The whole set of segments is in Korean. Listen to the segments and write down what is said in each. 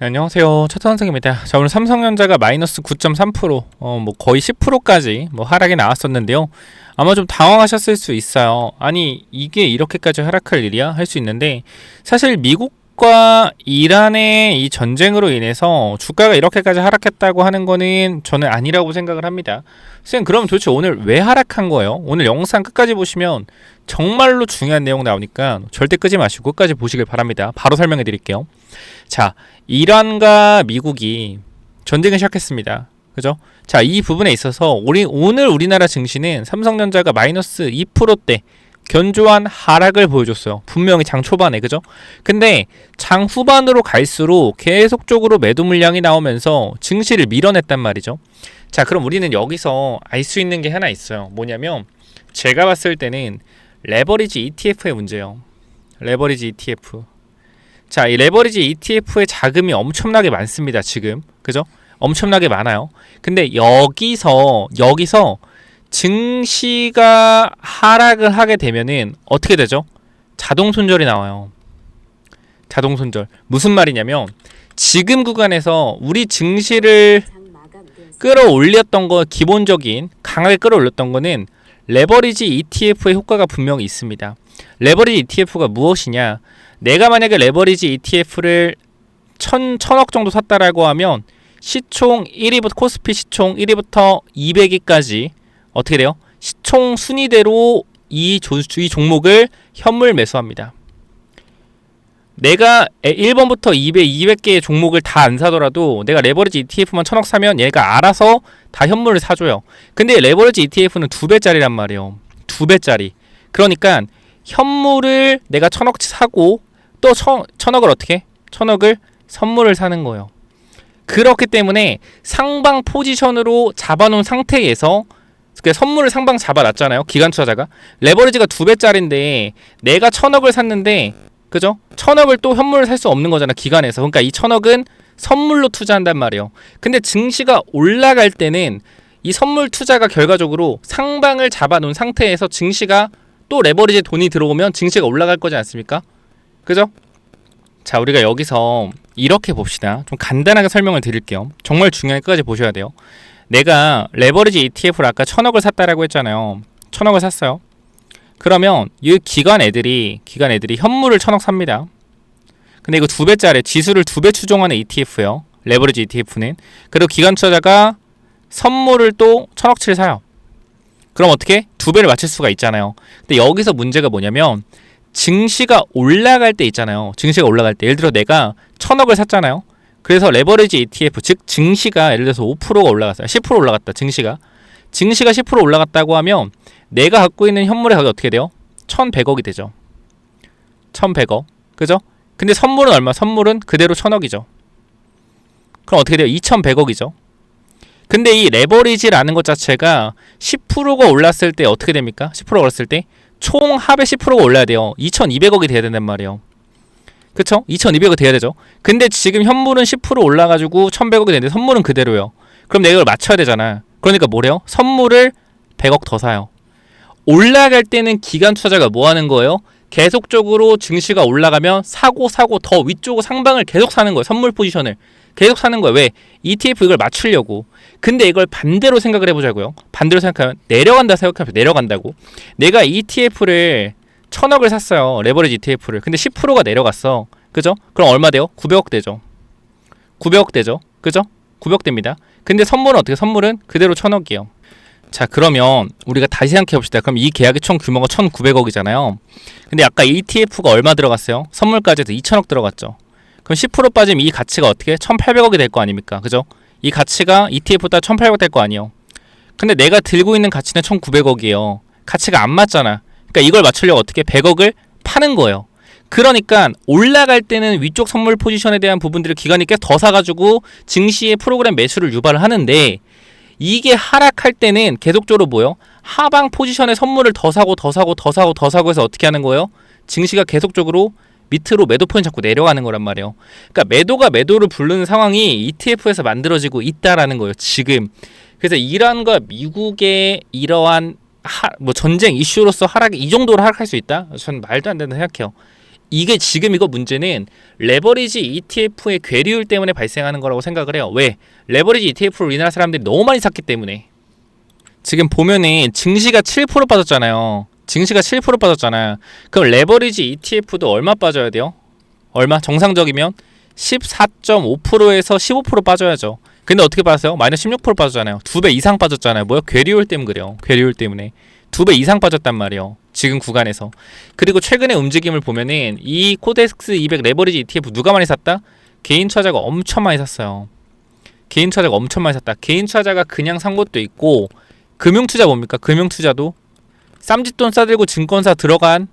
네, 안녕하세요. 차트선생입니다. 자, 오늘 삼성전자가 마이너스 9.3%, 거의 10%까지 하락이 나왔었는데요. 아마 좀 당황하셨을 수 있어요. 아니, 이게 이렇게까지 하락할 일이야? 할 수 있는데, 사실 미국과 이란의 이 전쟁으로 인해서 주가가 이렇게까지 하락했다고 하는 거는 저는 아니라고 생각을 합니다. 선생님, 그럼 도대체 오늘 왜 하락한 거예요? 오늘 영상 끝까지 보시면 정말로 중요한 내용 나오니까 절대 끄지 마시고 끝까지 보시길 바랍니다. 바로 설명해 드릴게요. 자, 이란과 미국이 전쟁을 시작했습니다. 그죠? 자, 이 부분에 있어서 오늘 우리나라 증시는 삼성전자가 마이너스 2%대 견조한 하락을 보여줬어요. 분명히 장 초반에, 그죠? 근데 장 후반으로 갈수록 계속적으로 매도 물량이 나오면서 증시를 밀어냈단 말이죠. 자, 그럼 우리는 여기서 알 수 있는 게 하나 있어요. 뭐냐면 제가 봤을 때는 레버리지 ETF의 문제예요. 레버리지 ETF. 자, 이 레버리지 ETF의 자금이 엄청나게 많습니다. 지금. 그죠? 엄청나게 많아요. 근데 여기서 증시가 하락을 하게 되면은 어떻게 되죠? 자동 손절이 나와요. 자동 손절. 무슨 말이냐면 지금 구간에서 우리 증시를 끌어올렸던 거, 기본적인 강하게 끌어올렸던 거는 레버리지 ETF의 효과가 분명히 있습니다. 레버리지 ETF가 무엇이냐? 내가 만약에 레버리지 ETF를 1000억 정도 샀다라고 하면 시총 1위부터 코스피 시총 1위부터 200위까지 어떻게 돼요? 시총 순위대로 이 종목을 현물 매수합니다. 내가 1번부터 200개의 종목을 다 안 사더라도 내가 레버리지 ETF만 1000억 사면 얘가 알아서 다 현물을 사줘요. 근데 레버리지 ETF는 2배짜리란 말이에요. 2배짜리. 그러니까 현물을 내가 1000억 사고 또 1000억을 어떻게? 1000억을 선물을 사는 거예요. 그렇기 때문에 상방 포지션으로 잡아놓은 상태에서 선물을 상방 잡아놨잖아요. 기관 투자자가. 레버리지가 2배짜리인데 내가 1000억을 샀는데 그죠? 1000억을 또 현물을 살 수 없는 거잖아. 기관에서. 그러니까 이 1000억은 선물로 투자한단 말이에요. 근데 증시가 올라갈 때는 이 선물 투자가 결과적으로 상방을 잡아놓은 상태에서 증시가 또 레버리지에 돈이 들어오면 증시가 올라갈 거지 않습니까? 그죠? 자, 우리가 여기서 이렇게 봅시다. 좀 간단하게 설명을 드릴게요. 정말 중요한 끝까지 보셔야 돼요. 내가 레버리지 ETF를 아까 1000억을 샀다라고 했잖아요. 1000억을 샀어요. 그러면 이 기관 애들이 현물을 1000억 삽니다. 근데 이거 2배짜리 지수를 2배 추종하는 ETF예요. 레버리지 ETF는. 그리고 기관 투자자가 선물을 또 1000억치를 사요. 그럼 어떻게? 2배를 맞출 수가 있잖아요. 근데 여기서 문제가 뭐냐면 증시가 올라갈 때 있잖아요. 증시가 올라갈 때. 예를 들어 내가 1000억을 샀잖아요. 그래서 레버리지 ETF, 즉 증시가 예를 들어서 5%가 올라갔어요. 10% 올라갔다. 증시가 10% 올라갔다고 하면 내가 갖고 있는 현물의 가격이 어떻게 돼요? 1100억이 되죠. 1100억. 그죠? 근데 선물은 얼마? 선물은 그대로 1000억이죠. 그럼 어떻게 돼요? 2100억이죠. 근데 이 레버리지라는 것 자체가 10%가 올랐을 때 어떻게 됩니까? 10%가 올랐을 때 총 합의 10%가 올라야 돼요. 2200억이 돼야 된단 말이에요. 그쵸? 2200억이 돼야 되죠. 근데 지금 현물은 10% 올라가지고 1100억이 되는데 선물은 그대로요. 그럼 내가 이걸 맞춰야 되잖아. 그러니까 뭐래요? 선물을 100억 더 사요. 올라갈 때는 기관 투자자가 뭐 하는 거예요? 계속적으로 증시가 올라가면 사고 더 위쪽 상방을 계속 사는 거예요. 선물 포지션을 계속 사는 거예요. 왜? ETF 이걸 맞추려고. 근데 이걸 반대로 생각을 해보자고요. 반대로 생각하면 내려간다 생각하면 내려간다고. 내가 ETF를 1000억을 샀어요. 레버리지 ETF를. 근데 10%가 내려갔어. 그죠? 그럼 얼마 돼요? 900억 되죠. 900억 되죠. 그죠? 900 됩니다. 근데 선물은 어떻게? 선물은 그대로 1000억이에요. 자, 그러면 우리가 다시 생각해 봅시다. 그럼 이 계약의 총 규모가 1900억이잖아요. 근데 아까 ETF가 얼마 들어갔어요? 선물까지 해서 2000억 들어갔죠. 그럼 10% 빠지면 이 가치가 어떻게? 1800억이 될 거 아닙니까? 그죠? 이 가치가 ETF보다 1800억 될 거 아니에요. 근데 내가 들고 있는 가치는 1900억이에요. 가치가 안 맞잖아. 그러니까 이걸 맞추려고 어떻게 100억을 파는 거예요. 그러니까 올라갈 때는 위쪽 선물 포지션에 대한 부분들을 기관이 꽤 더 사가지고 증시의 프로그램 매수를 유발을 하는데 이게 하락할 때는 계속적으로 뭐요? 하방 포지션에 선물을 더 사고 해서 어떻게 하는 거예요? 증시가 계속적으로 밑으로 매도 포인트 잡고 내려가는 거란 말이에요. 그러니까 매도가 매도를 부르는 상황이 ETF에서 만들어지고 있다라는 거예요. 지금. 그래서 이란과 미국의 이러한 전쟁 이슈로서 하락이 이 정도로 하락할 수 있다? 저는 말도 안 된다 생각해요. 이게 지금 이거 문제는 레버리지 ETF의 괴리율 때문에 발생하는 거라고 생각을 해요. 왜? 레버리지 ETF를 우리나라 사람들이 너무 많이 샀기 때문에. 지금 보면은 증시가 7% 빠졌잖아요. 증시가 7% 빠졌잖아요. 그럼 레버리지 ETF도 얼마 빠져야 돼요? 얼마? 정상적이면 14.5%에서 15% 빠져야죠. 근데 어떻게 빠졌어요? 마이너스 16% 빠졌잖아요. 2배 이상 빠졌잖아요. 뭐요? 괴리율 때문에 그래요. 괴리율 때문에 2배 이상 빠졌단 말이에요. 지금 구간에서. 그리고 최근의 움직임을 보면은 이 코덱스 200 레버리지 ETF 누가 많이 샀다? 개인 투자자가 엄청 많이 샀어요. 개인 투자자가 엄청 많이 샀다. 개인 투자자가 그냥 산 것도 있고, 금융 투자 뭡니까? 금융 투자도 쌈짓돈 싸들고 증권사 들어간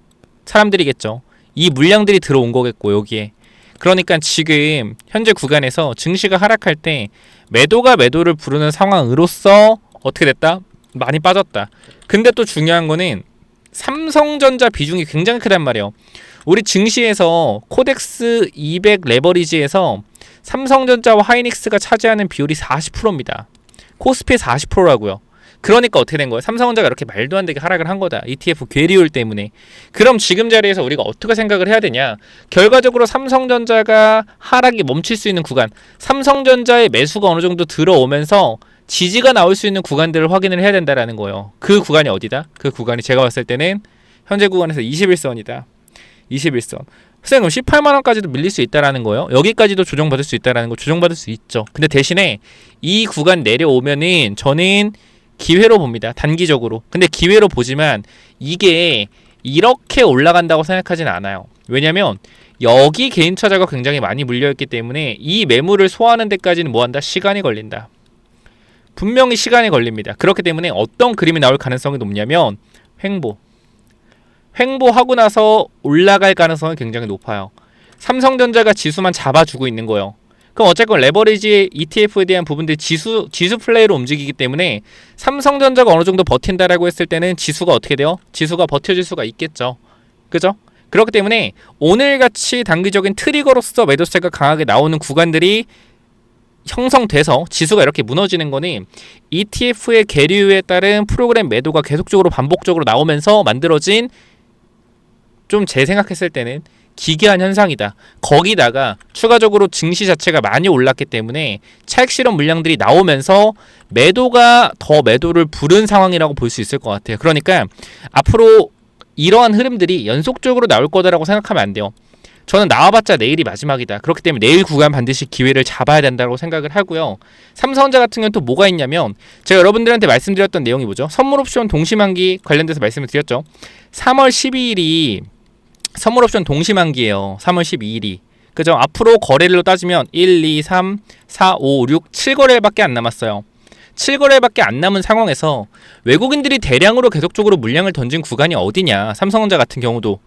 사람들이겠죠. 이 물량들이 들어온 거겠고, 여기에. 그러니까 지금 현재 구간에서 증시가 하락할 때 매도가 매도를 부르는 상황으로서 어떻게 됐다? 많이 빠졌다. 근데 또 중요한 거는 삼성전자 비중이 굉장히 크단 말이에요. 우리 증시에서 코덱스 200 레버리지에서 삼성전자와 하이닉스가 차지하는 비율이 40%입니다. 코스피의 40%라고요. 그러니까 어떻게 된 거예요? 삼성전자가 이렇게 말도 안 되게 하락을 한 거다. ETF 괴리율 때문에. 그럼 지금 자리에서 우리가 어떻게 생각을 해야 되냐? 결과적으로 삼성전자가 하락이 멈출 수 있는 구간, 삼성전자의 매수가 어느 정도 들어오면서 지지가 나올 수 있는 구간들을 확인을 해야 된다라는 거예요. 그 구간이 어디다? 그 구간이 제가 봤을 때는 현재 구간에서 21선이다. 21선. 선생님 18만원까지도 밀릴 수 있다라는 거예요. 여기까지도 조정받을 수 있다라는 거. 조정받을 수 있죠. 근데 대신에 이 구간 내려오면은 저는 기회로 봅니다. 단기적으로. 근데 기회로 보지만 이게 이렇게 올라간다고 생각하진 않아요. 왜냐면 여기 개인 투자자가 굉장히 많이 물려있기 때문에 이 매물을 소화하는 데까지는 뭐한다? 시간이 걸린다. 분명히 시간이 걸립니다. 그렇기 때문에 어떤 그림이 나올 가능성이 높냐면 횡보하고 나서 올라갈 가능성이 굉장히 높아요. 삼성전자가 지수만 잡아주고 있는 거예요. 그럼 어쨌건 레버리지 ETF에 대한 부분들이 지수 플레이로 움직이기 때문에 삼성전자가 어느 정도 버틴다라고 했을 때는 지수가 어떻게 돼요? 지수가 버텨줄 수가 있겠죠. 그죠? 그렇기 때문에 오늘같이 단기적인 트리거로서 매도세가 강하게 나오는 구간들이 형성돼서 지수가 이렇게 무너지는 거는 ETF의 계류에 따른 프로그램 매도가 계속적으로 반복적으로 나오면서 만들어진, 좀 제 생각했을 때는 기괴한 현상이다. 거기다가 추가적으로 증시 자체가 많이 올랐기 때문에 차익 실현 물량들이 나오면서 매도가 더 매도를 부른 상황이라고 볼 수 있을 것 같아요. 그러니까 앞으로 이러한 흐름들이 연속적으로 나올 거다라고 생각하면 안 돼요. 저는 나와봤자 내일이 마지막이다. 그렇기 때문에 내일 구간 반드시 기회를 잡아야 된다고 생각을 하고요. 삼성전자 같은 경우는 또 뭐가 있냐면 제가 여러분들한테 말씀드렸던 내용이 뭐죠? 선물옵션 동시만기 관련돼서 말씀을 드렸죠. 3월 12일이 선물옵션 동시만기예요. 3월 12일이. 그죠? 앞으로 거래일로 따지면 1, 2, 3, 4, 5, 6, 7거래일밖에 안 남았어요. 7거래일밖에 안 남은 상황에서 외국인들이 대량으로 계속적으로 물량을 던진 구간이 어디냐? 삼성전자 같은 경우도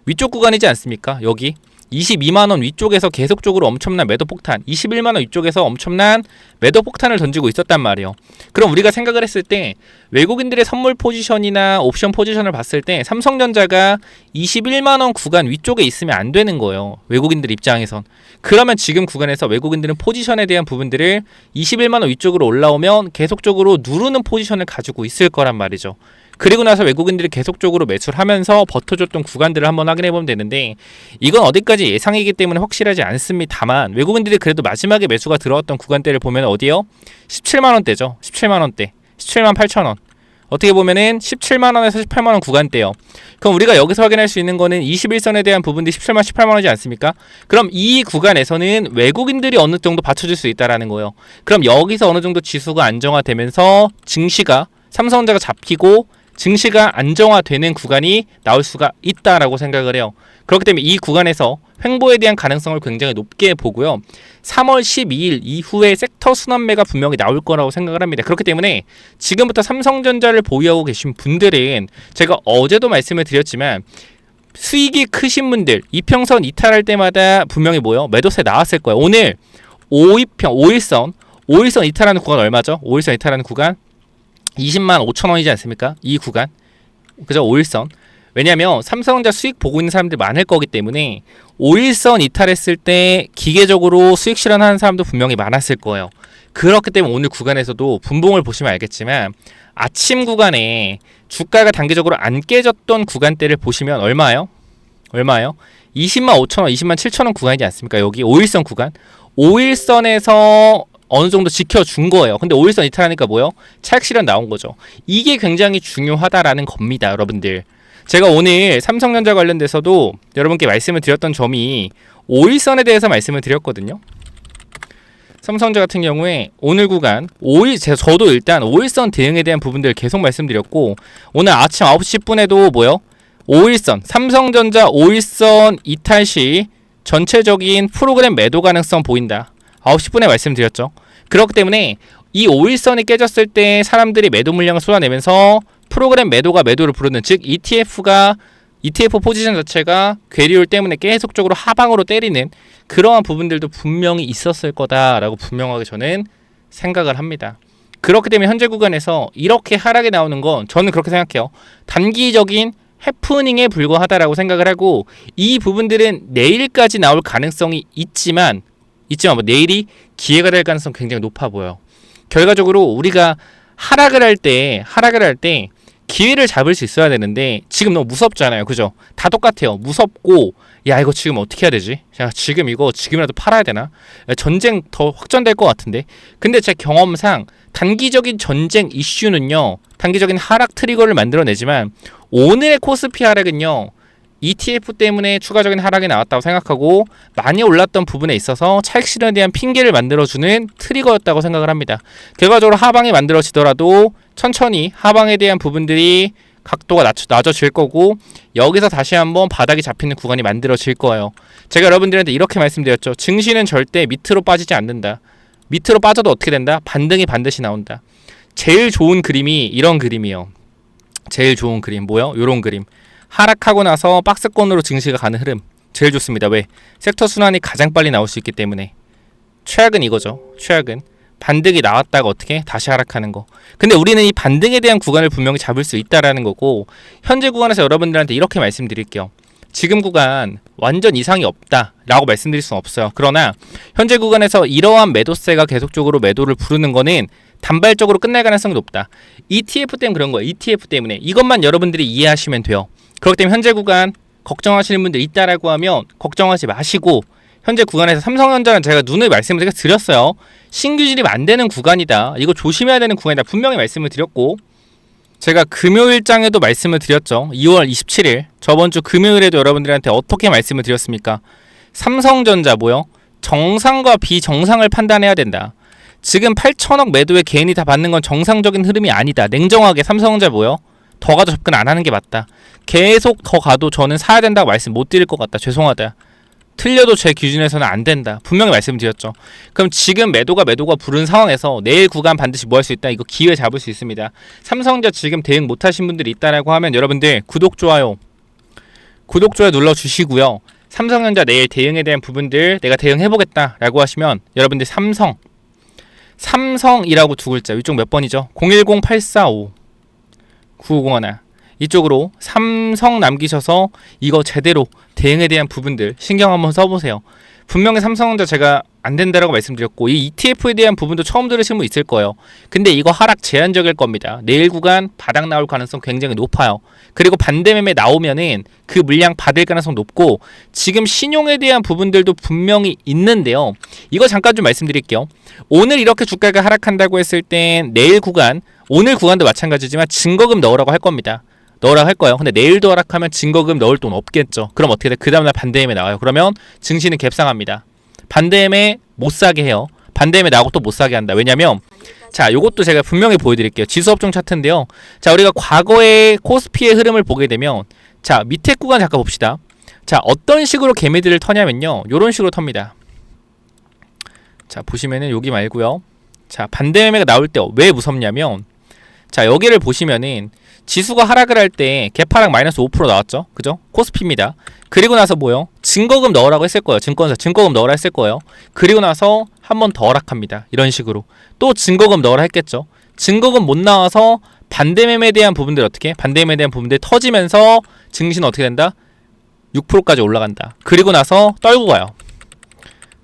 위쪽 구간이지 않습니까? 여기 22만원 위쪽에서 계속적으로 엄청난 매도 폭탄, 21만원 위쪽에서 엄청난 매도 폭탄을 던지고 있었단 말이에요. 그럼 우리가 생각을 했을 때 외국인들의 선물 포지션이나 옵션 포지션을 봤을 때 삼성전자가 21만원 구간 위쪽에 있으면 안 되는 거예요. 외국인들 입장에선. 그러면 지금 구간에서 외국인들은 포지션에 대한 부분들을 21만원 위쪽으로 올라오면 계속적으로 누르는 포지션을 가지고 있을 거란 말이죠. 그리고 나서 외국인들이 계속적으로 매수를 하면서 버텨줬던 구간들을 한번 확인해보면 되는데, 이건 어디까지 예상이기 때문에 확실하지 않습니다만 외국인들이 그래도 마지막에 매수가 들어왔던 구간대를 보면 어디요? 17만원대죠. 17만원대. 17만 8천원. 어떻게 보면은 17만원에서 18만원 구간대요. 그럼 우리가 여기서 확인할 수 있는 거는 21선에 대한 부분들이 17만 18만원이지 않습니까? 그럼 이 구간에서는 외국인들이 어느 정도 받쳐줄 수 있다라는 거예요. 그럼 여기서 어느 정도 지수가 안정화되면서 증시가, 삼성전자가 잡히고 증시가 안정화되는 구간이 나올 수가 있다라고 생각을 해요. 그렇기 때문에 이 구간에서 횡보에 대한 가능성을 굉장히 높게 보고요. 3월 12일 이후에 섹터 순환매가 분명히 나올 거라고 생각을 합니다. 그렇기 때문에 지금부터 삼성전자를 보유하고 계신 분들은 제가 어제도 말씀을 드렸지만 수익이 크신 분들 이평선 이탈할 때마다 분명히 뭐요? 매도세 나왔을 거예요. 오늘 5일선 이탈하는 구간 얼마죠? 5일선 이탈하는 구간 20만 5천원이지 않습니까? 이 구간. 그죠? 5일선. 왜냐면 삼성전자 수익 보고 있는 사람들이 많을 거기 때문에 5일선 이탈했을 때 기계적으로 수익 실현하는 사람도 분명히 많았을 거예요. 그렇기 때문에 오늘 구간에서도 분봉을 보시면 알겠지만 아침 구간에 주가가 단기적으로 안 깨졌던 구간대를 보시면 얼마예요? 2 20만 5천원, 20만 7천원 구간이지 않습니까? 여기 5일선 구간. 5일선에서 어느 정도 지켜준 거예요. 근데 5일선 이탈하니까 뭐요? 차익 실현 나온 거죠. 이게 굉장히 중요하다라는 겁니다, 여러분들. 제가 오늘 삼성전자 관련돼서도 여러분께 말씀을 드렸던 점이 5일선에 대해서 말씀을 드렸거든요. 삼성전자 같은 경우에 오늘 구간 저도 일단 5일선 대응에 대한 부분들 계속 말씀드렸고, 오늘 아침 9시 10분에도 뭐요? 5일선, 삼성전자 5일선 이탈 시 전체적인 프로그램 매도 가능성 보인다. 9시 10분에 말씀드렸죠. 그렇기 때문에 이 5일선이 깨졌을 때 사람들이 매도 물량을 쏟아내면서 프로그램 매도가 매도를 부르는, 즉 ETF 포지션 자체가 괴리율 때문에 계속적으로 하방으로 때리는 그러한 부분들도 분명히 있었을 거다라고 분명하게 저는 생각을 합니다. 그렇기 때문에 현재 구간에서 이렇게 하락이 나오는 건 저는 그렇게 생각해요. 단기적인 해프닝에 불과하다라고 생각을 하고, 이 부분들은 내일까지 나올 가능성이 있지만 뭐 내일이 기회가 될 가능성 굉장히 높아 보여요. 결과적으로 우리가 하락을 할 때 기회를 잡을 수 있어야 되는데 지금 너무 무섭잖아요. 그죠? 다 똑같아요. 무섭고, 야 이거 지금 어떻게 해야 되지? 야 지금 이거 지금이라도 팔아야 되나? 전쟁 더 확전될 것 같은데. 근데 제 경험상 단기적인 전쟁 이슈는요, 단기적인 하락 트리거를 만들어내지만 오늘의 코스피 하락은요, ETF 때문에 추가적인 하락이 나왔다고 생각하고 많이 올랐던 부분에 있어서 차익 실현에 대한 핑계를 만들어주는 트리거였다고 생각을 합니다. 결과적으로 하방이 만들어지더라도 천천히 하방에 대한 부분들이 각도가 낮아질 거고, 여기서 다시 한번 바닥이 잡히는 구간이 만들어질 거예요. 제가 여러분들한테 이렇게 말씀드렸죠. 증시는 절대 밑으로 빠지지 않는다. 밑으로 빠져도 어떻게 된다? 반등이 반드시 나온다. 제일 좋은 그림이 이런 그림이에요. 제일 좋은 그림 뭐요? 요런 그림. 하락하고 나서 박스권으로 증시가 가는 흐름 제일 좋습니다. 왜? 섹터 순환이 가장 빨리 나올 수 있기 때문에. 최악은 이거죠. 최악은 반등이 나왔다가 어떻게 다시 하락하는 거. 근데 우리는 이 반등에 대한 구간을 분명히 잡을 수 있다라는 거고, 현재 구간에서 여러분들한테 이렇게 말씀드릴게요. 지금 구간 완전 이상이 없다라고 말씀드릴 수는 없어요. 그러나 현재 구간에서 이러한 매도세가 계속적으로 매도를 부르는 거는 단발적으로 끝날 가능성이 높다. ETF 때문에 그런 거예요. ETF 때문에. 이것만 여러분들이 이해하시면 돼요. 그렇기 때문에 현재 구간 걱정하시는 분들 있다라고 하면 걱정하지 마시고, 현재 구간에서 삼성전자는 제가 눈을 말씀을 드렸어요. 신규 진입 안 되는 구간이다. 이거 조심해야 되는 구간이다. 분명히 말씀을 드렸고, 제가 금요일장에도 말씀을 드렸죠. 2월 27일 저번 주 금요일에도 여러분들한테 어떻게 말씀을 드렸습니까? 삼성전자 뭐요? 정상과 비정상을 판단해야 된다. 지금 8천억 매도에 개인이 다 받는 건 정상적인 흐름이 아니다. 냉정하게 삼성전자 뭐요? 더 가도 접근 안 하는 게 맞다. 계속 더 가도 저는 사야 된다고 말씀 못 드릴 것 같다. 죄송하다. 틀려도 제 기준에서는 안 된다. 분명히 말씀드렸죠. 그럼 지금 매도가 부른 상황에서 내일 구간 반드시 뭐 할 수 있다. 이거 기회 잡을 수 있습니다. 삼성전자 지금 대응 못 하신 분들이 있다라고 하면 여러분들 구독, 좋아요 눌러주시고요. 삼성전자 내일 대응에 대한 부분들 내가 대응해보겠다 라고 하시면 여러분들 삼성이라고 두 글자, 이쪽 몇 번이죠? 010845 9501 이쪽으로 삼성 남기셔서 이거 제대로 대응에 대한 부분들 신경 한번 써보세요. 분명히 삼성전자 제가 안 된다라고 말씀드렸고, 이 ETF에 대한 부분도 처음 들으신 분 있을 거예요. 근데 이거 하락 제한적일 겁니다. 내일 구간 바닥 나올 가능성 굉장히 높아요. 그리고 반대 매매 나오면은 그 물량 받을 가능성 높고, 지금 신용에 대한 부분들도 분명히 있는데요. 이거 잠깐 좀 말씀드릴게요. 오늘 이렇게 주가가 하락한다고 했을 땐 내일 구간, 오늘 구간도 마찬가지지만 증거금 넣으라고 할 겁니다. 넣으라고 할 거예요. 근데 내일도 하락하면 증거금 넣을 돈 없겠죠. 그럼 어떻게 돼? 그 다음날 반대매매 나와요. 그러면 증시는 갭상합니다. 반대매매 못 사게 해요. 반대매매 나오고 또 못 사게 한다. 왜냐면 자, 요것도 제가 분명히 보여드릴게요. 지수업종 차트인데요. 자, 우리가 과거의 코스피의 흐름을 보게 되면, 자, 밑에 구간 잠깐 봅시다. 자, 어떤 식으로 개미들을 터냐면요, 요런 식으로 텁니다. 자, 보시면은 여기 말고요. 자, 반대매매가 나올 때 왜 무섭냐면, 자, 여기를 보시면은 지수가 하락을 할 때 개파락 마이너스 5% 나왔죠. 그죠? 코스피입니다. 그리고 나서 뭐요? 증거금 넣으라고 했을 거예요. 증권사 증거금 넣으라 했을 거예요. 그리고 나서 한 번 더 하락합니다. 이런 식으로. 또 증거금 넣으라 했겠죠. 증거금 못 나와서 반대매매에 대한 부분들 어떻게? 반대매매에 대한 부분들 터지면서 증시는 어떻게 된다? 6%까지 올라간다. 그리고 나서 떨고 가요.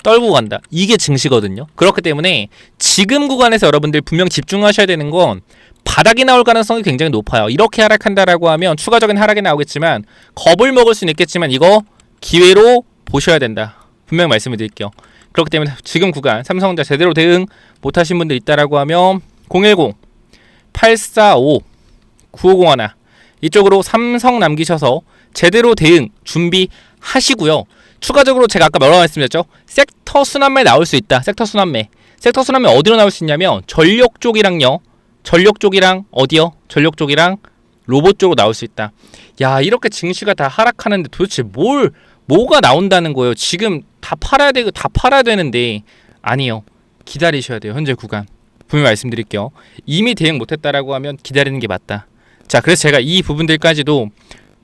떨고 간다. 이게 증시거든요. 그렇기 때문에 지금 구간에서 여러분들 분명 집중하셔야 되는 건 바닥이 나올 가능성이 굉장히 높아요. 이렇게 하락한다라고 하면 추가적인 하락이 나오겠지만 겁을 먹을 수는 있겠지만 이거 기회로 보셔야 된다. 분명히 말씀을 드릴게요. 그렇기 때문에 지금 구간 삼성전자 제대로 대응 못하신 분들 있다라고 하면 010-845-9501 이쪽으로 삼성 남기셔서 제대로 대응 준비하시고요. 추가적으로 제가 아까 뭐라고 말씀드렸죠? 섹터 순환매 나올 수 있다. 섹터 순환매 어디로 나올 수 있냐면 전력 쪽이랑요. 전력 쪽이랑 어디요? 전력 쪽이랑 로봇 쪽으로 나올 수 있다. 야, 이렇게 증시가 다 하락하는데 도대체 뭐가 나온다는 거예요? 지금 다 팔아야 되는데 아니요. 기다리셔야 돼요. 현재 구간. 분명히 말씀드릴게요. 이미 대응 못했다라고 하면 기다리는 게 맞다. 자, 그래서 제가 이 부분들까지도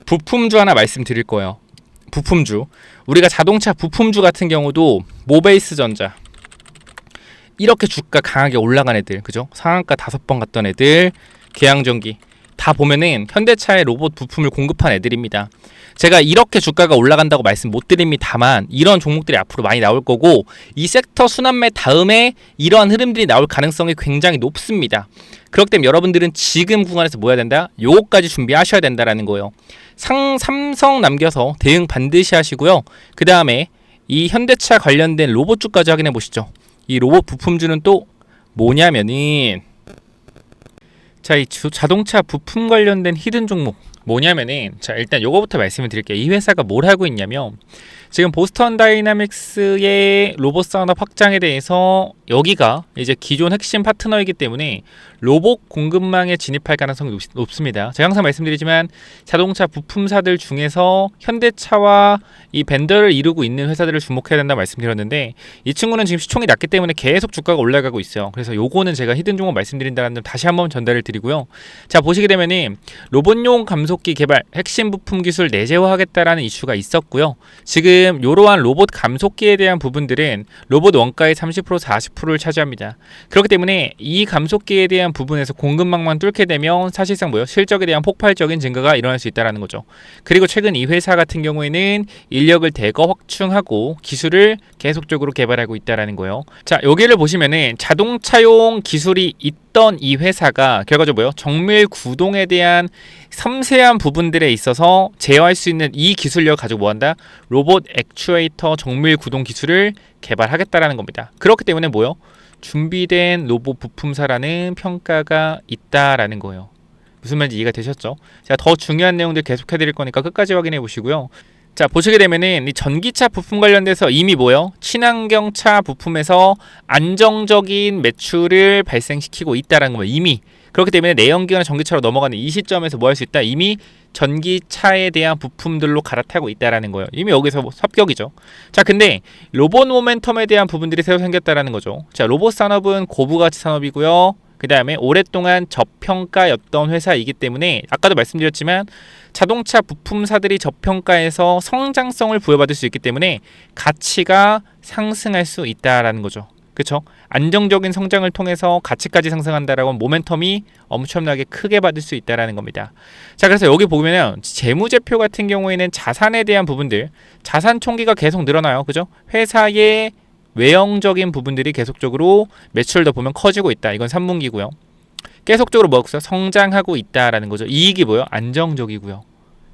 부품주 하나 말씀드릴 거예요. 부품주. 우리가 자동차 부품주 같은 경우도 모베이스 전자. 이렇게 주가 강하게 올라간 애들, 그죠? 상한가 5번 갔던 애들, 계양전기. 다 보면은 현대차의 로봇 부품을 공급한 애들입니다. 제가 이렇게 주가가 올라간다고 말씀 못 드립니다만 이런 종목들이 앞으로 많이 나올 거고 이 섹터 순환매 다음에 이러한 흐름들이 나올 가능성이 굉장히 높습니다. 그렇기 때문에 여러분들은 지금 구간에서 뭐 해야 된다? 요거까지 준비하셔야 된다라는 거예요. 삼성 남겨서 대응 반드시 하시고요. 그 다음에 이 현대차 관련된 로봇주까지 확인해 보시죠. 이 로봇 부품주는 또 뭐냐면은 자, 이 자동차 부품 관련된 히든 종목 뭐냐면은 자, 일단 요거부터 말씀을 드릴게요. 이 회사가 뭘 하고 있냐면 지금 보스턴 다이나믹스의 로봇 산업 확장에 대해서 여기가 이제 기존 핵심 파트너이기 때문에 로봇 공급망에 진입할 가능성이 높습니다. 제가 항상 말씀드리지만 자동차 부품사들 중에서 현대차와 이 벤더를 이루고 있는 회사들을 주목해야 된다 말씀드렸는데 이 친구는 지금 시총이 낮기 때문에 계속 주가가 올라가고 있어요. 그래서 요거는 제가 히든 종목 말씀드린다는 점 다시 한번 전달을 드리고요. 자, 보시게 되면은 로봇용 감속기 개발 핵심 부품 기술 내재화하겠다라는 이슈가 있었고요. 지금 이러한 로봇 감속기에 대한 부분들은 로봇 원가의 30% 40%를 차지합니다. 그렇기 때문에 이 감속기에 대한 부분에서 공급망만 뚫게 되면 사실상 실적에 대한 폭발적인 증가가 일어날 수 있다는 거죠. 그리고 최근 이 회사 같은 경우에는 인력을 대거 확충하고 기술을 계속적으로 개발하고 있다는 거예요. 자, 여기를 보시면은 자동차용 기술이 있던 이 회사가 결과적으로 정밀 구동에 대한 섬세한 부분들에 있어서 제어할 수 있는 이 기술력을 가지고 뭐한다? 로봇 액추에이터 정밀 구동 기술을 개발하겠다라는 겁니다. 그렇기 때문에 준비된 로봇 부품사라는 평가가 있다라는 거예요. 무슨 말인지 이해가 되셨죠? 제가 더 중요한 내용들 계속 해드릴 거니까 끝까지 확인해 보시고요. 자, 보시게 되면은 이 전기차 부품 관련돼서 이미 친환경차 부품에서 안정적인 매출을 발생시키고 있다라는 거예요. 이미. 그렇기 때문에 내연기관 전기차로 넘어가는 이 시점에서 뭐 할 수 있다? 이미 전기차에 대한 부품들로 갈아타고 있다라는 거예요. 이미 여기서 합격이죠. 자, 근데 로봇 모멘텀에 대한 부분들이 새로 생겼다라는 거죠. 자, 로봇 산업은 고부가치 산업이고요. 그 다음에 오랫동안 저평가였던 회사이기 때문에 아까도 말씀드렸지만 자동차 부품사들이 저평가에서 성장성을 부여받을 수 있기 때문에 가치가 상승할 수 있다라는 거죠. 그렇죠? 안정적인 성장을 통해서 가치까지 상승한다라고 하면 모멘텀이 엄청나게 크게 받을 수 있다라는 겁니다. 자, 그래서 여기 보면은 재무제표 같은 경우에는 자산에 대한 부분들, 자산 총기가 계속 늘어나요. 그죠? 회사의 외형적인 부분들이 계속적으로 매출도 보면 커지고 있다. 이건 3분기고요. 계속적으로 성장하고 있다라는 거죠. 이익이 안정적이고요.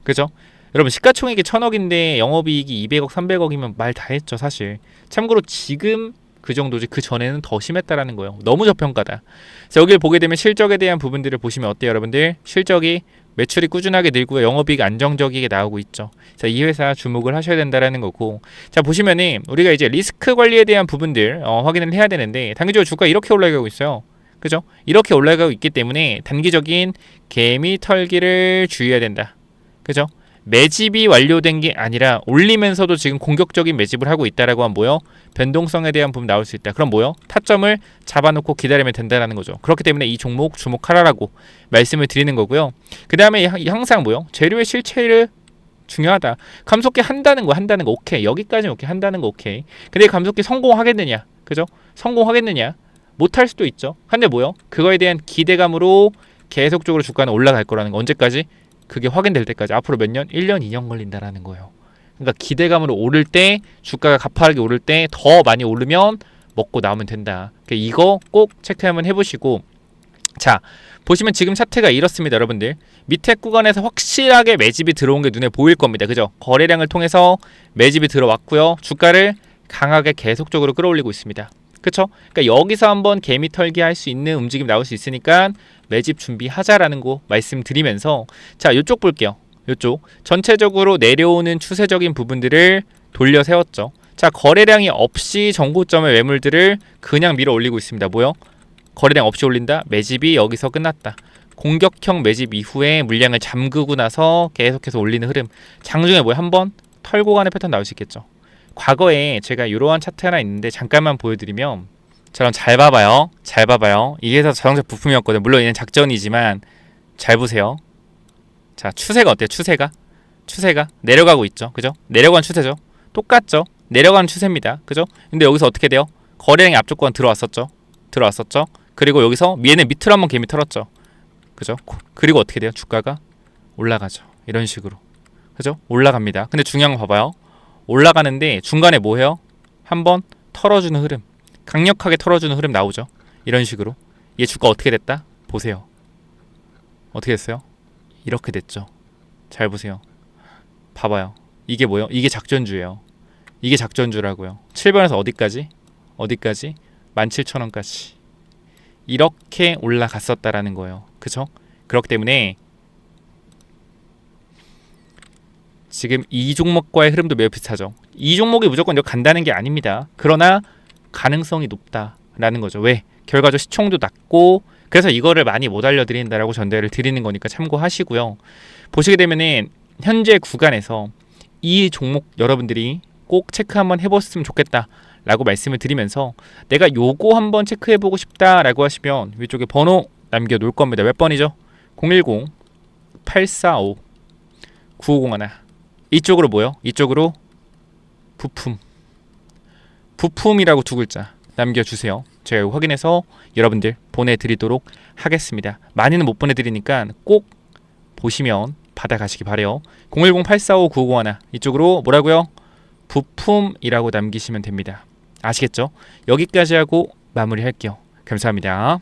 그죠? 여러분 시가총액이 1000억인데 영업이익이 200억, 300억이면 말 다 했죠, 사실. 참고로 지금 그 정도지 그 전에는 더 심했다라는 거예요. 너무 저평가다. 그래서 여기를 보게 되면 실적에 대한 부분들을 보시면 어때요, 여러분들? 실적이 매출이 꾸준하게 늘고요. 영업이익 안정적이게 나오고 있죠. 자, 이 회사 주목을 하셔야 된다라는 거고. 자, 보시면은 우리가 이제 리스크 관리에 대한 부분들 확인을 해야 되는데 단기적으로 주가 이렇게 올라가고 있어요. 그죠? 이렇게 올라가고 있기 때문에 단기적인 개미 털기를 주의해야 된다. 그죠? 매집이 완료된 게 아니라 올리면서도 지금 공격적인 매집을 하고 있다라고 하면 변동성에 대한 부분 나올 수 있다. 그럼 타점을 잡아놓고 기다리면 된다라는 거죠. 그렇기 때문에 이 종목 주목하라라고 말씀을 드리는 거고요. 그 다음에 항상 재료의 실체를 중요하다. 감속기 한다는 거 오케이. 여기까지는 오케이. 한다는 거 오케이. 근데 감속기 성공하겠느냐? 그죠? 성공하겠느냐? 못할 수도 있죠. 근데 그거에 대한 기대감으로 계속적으로 주가는 올라갈 거라는 거. 언제까지? 그게 확인될 때까지. 앞으로 몇 년? 1년, 2년 걸린다라는 거예요. 그러니까 기대감으로 오를 때, 주가가 가파르게 오를 때 더 많이 오르면 먹고 나오면 된다. 그러니까 이거 꼭 체크 한번 해보시고. 자, 보시면 지금 차트가 이렇습니다, 여러분들. 밑에 구간에서 확실하게 매집이 들어온 게 눈에 보일 겁니다. 그죠? 거래량을 통해서 매집이 들어왔고요. 주가를 강하게 계속적으로 끌어올리고 있습니다. 그쵸? 그러니까 여기서 한번 개미 털기 할 수 있는 움직임 나올 수 있으니까 매집 준비하자라는 거 말씀드리면서, 자, 이쪽 볼게요. 이쪽 전체적으로 내려오는 추세적인 부분들을 돌려 세웠죠. 자, 거래량이 없이 정고점의 매물들을 그냥 밀어 올리고 있습니다. 뭐요? 거래량 없이 올린다? 매집이 여기서 끝났다. 공격형 매집 이후에 물량을 잠그고 나서 계속해서 올리는 흐름. 장중에 뭐야? 한번 털고 가는 패턴 나올 수 있겠죠. 과거에 제가 이러한 차트 하나 있는데 잠깐만 보여드리면, 저랑 잘 봐봐요. 잘 봐봐요. 이게 다 자동차 부품이었거든요. 물론 얘는 작전이지만 잘 보세요. 자, 추세가 어때요? 추세가 내려가고 있죠. 그죠? 내려가는 추세죠. 똑같죠? 내려가는 추세입니다. 그죠? 근데 여기서 어떻게 돼요? 거래량이 앞쪽 구간 들어왔었죠. 그리고 여기서 얘는 밑으로 한번 개미 털었죠. 그죠? 그리고 어떻게 돼요? 주가가 올라가죠. 이런 식으로. 그죠? 올라갑니다. 근데 중요한 거 봐봐요. 올라가는데 중간에 뭐 해요? 한번 털어주는 흐름. 강력하게 털어주는 흐름 나오죠. 이런 식으로. 얘 주가 어떻게 됐다? 보세요. 어떻게 됐어요? 이렇게 됐죠. 잘 보세요. 봐봐요. 이게 뭐예요? 이게 작전주예요. 이게 작전주라고요. 7번에서 어디까지? 17,000원까지. 이렇게 올라갔었다라는 거예요. 그쵸? 그렇기 때문에 지금 이 종목과의 흐름도 매우 비슷하죠. 이 종목이 무조건 여기 간다는 게 아닙니다. 그러나 가능성이 높다라는 거죠. 왜? 결과적 시총도 낮고, 그래서 이거를 많이 못 알려드린다라고 전달을 드리는 거니까 참고하시고요. 보시게 되면은 현재 구간에서 이 종목 여러분들이 꼭 체크 한번 해보셨으면 좋겠다 라고 말씀을 드리면서, 내가 요거 한번 체크해보고 싶다 라고 하시면 위쪽에 번호 남겨놓을 겁니다. 몇 번이죠? 010-845-9501. 이쪽으로 뭐요? 이쪽으로 부품이라고 두 글자 남겨주세요. 제가 이거 확인해서 여러분들 보내드리도록 하겠습니다. 많이는 못 보내드리니까 꼭 보시면 받아가시기 바래요. 010-845-9501 이쪽으로 뭐라고요? 부품이라고 남기시면 됩니다. 아시겠죠? 여기까지 하고 마무리할게요. 감사합니다.